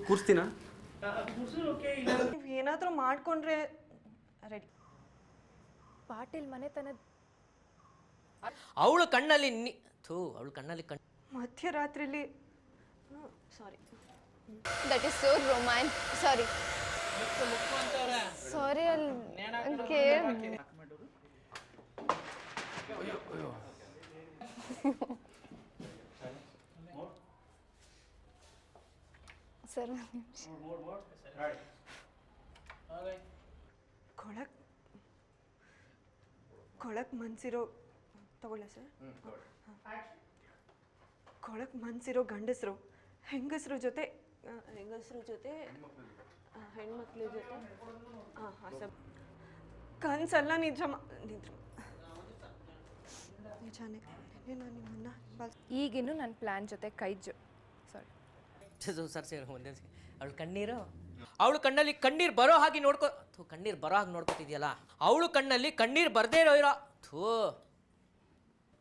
ಕೂರಿಸ್ತೀನಾ? ಏನಾದರೂ ಮಾಡ್ಕೊಂಡ್ರೆ ರೆಡಿ. ಪಾಟೀಲ್ ಮನೆತನದ ಅವಳ ಕಣ್ಣಲ್ಲಿ ಅವಳ ಕಣ್ಣಲ್ಲಿ ಮಧ್ಯರಾತ್ರಿಲಿ ಸಾರಿ. ದಟ್ ಈಸ್ ಸೋ ಸಾರಿ ಸಾರಿ ಅಲ್ಲಿ ಸರ್ ಕೊಳಕ್ ಮನ್ಸಿರೋ ತಗೊಳ್ಳ ಸರ್. ಕೊಳಕ್ ಮನ್ಸಿರೋ ಗಂಡಸರು ಹೆಂಗಸರು ಜೊತೆ ಹೆಣ್ಮಕ್ಳ ಜೊತೆ ಕನ್ಸಲ್ಲ ನಿಜಾನೇ. ನಾನು ನಿಮ್ಮನ್ನ ಈಗಿನ್ನು ನನ್ನ ಪ್ಲ್ಯಾನ್ ಜೊತೆ ಸಾರಿ ಅವಳು ಕಣ್ಣಲ್ಲಿ ಕಣ್ಣೀರು ಬರೋ ಹಾಗೆ ನೋಡ್ಕೊತಿದ್ಯಲ್ಲ. ಅವಳು ಕಣ್ಣಲ್ಲಿ ಕಣ್ಣೀರು ಬರ್ದೇ ಇರೋ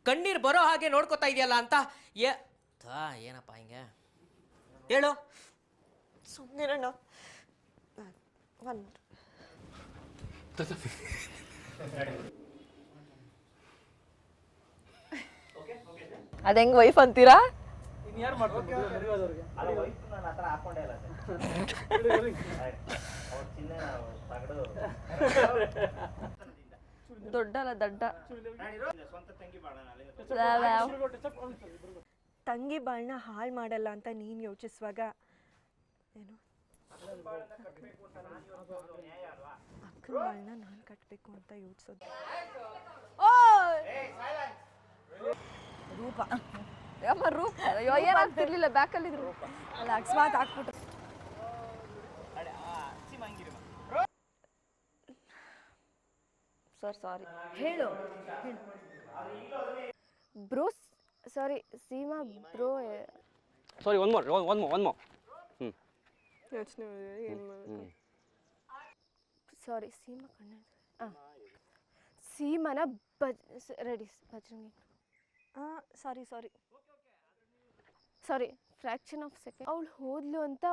ಕಣ್ಣೀರು ಬರೋ ಹಾಗೆ ನೋಡ್ಕೊತಾ ಇದೆಯಲ್ಲ ಅಂತ ಏನಪ್ಪ ಹಿಂಗೆ ಹೇಳು. ಸುಮ್ಮನಿರೋಣ. ಅದ ಹೆಂಗ್ ವೈಫ್ ಅಂತೀರಾ? ದೊಡ್ಡಲ್ಲ ದಡ್ಡ ತಂಗಿ ಬಾಳ್ನ ಹಾಳು ಮಾಡಲ್ಲ ಅಂತ ನೀನು ಯೋಚಿಸುವಾಗ ಏನು ಅಕ್ಕನ ಬಾಳ್ನ ನಾನು ಕಟ್ಟಬೇಕು ಅಂತ ಯೋಚಿಸೋದು. ರೂಪ ರೂಪ ಏನಾಗ್ತಿರ್ಲಿಲ್ಲ ಬ್ಯಾಕಲ್ಲಿದ್ರು ಅಲ್ಲ ಅಕಸ್ಮಾತ್ ಹಾಕ್ಬಿಟ್ಟು. ಸರ್ ಸಾರಿ ಹೇಳು bro. Sorry Seema bro. Sorry one more ಯೋಚನೆ ಸಾರಿ ಸೀಮಾ ಸೀಮಾನ ready Bajrangi. Sorry fraction of second. ಅವಳು ಹೋದ್ಲು ಅಂತ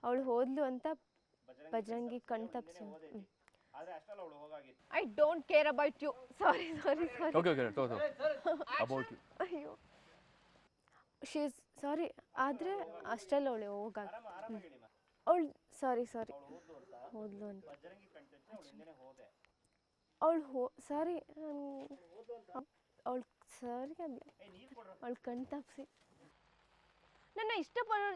ಅವಳು ಹೋದ್ಲು ಅಂತ ಬಜರಂಗಿ ಕಣ್ ತಪ್ಸಿ. I don't care about you. Sorry ಅಯ್ಯೋ ಶಿ ಇಸ್ ಸಾರಿ. ಆದರೆ ಅಷ್ಟೆಲ್ಲ ಅವಳು ಹೋಗಾಗ ಅವಳು ಸಾರಿ ಹೋದ್ಲು ಅಂತ ಅವಳು ಸಾರಿ ಅವಳು ಕಣ್ ತಪ್ಸಿ ನನ್ನ ಇಷ್ಟಪಡೋ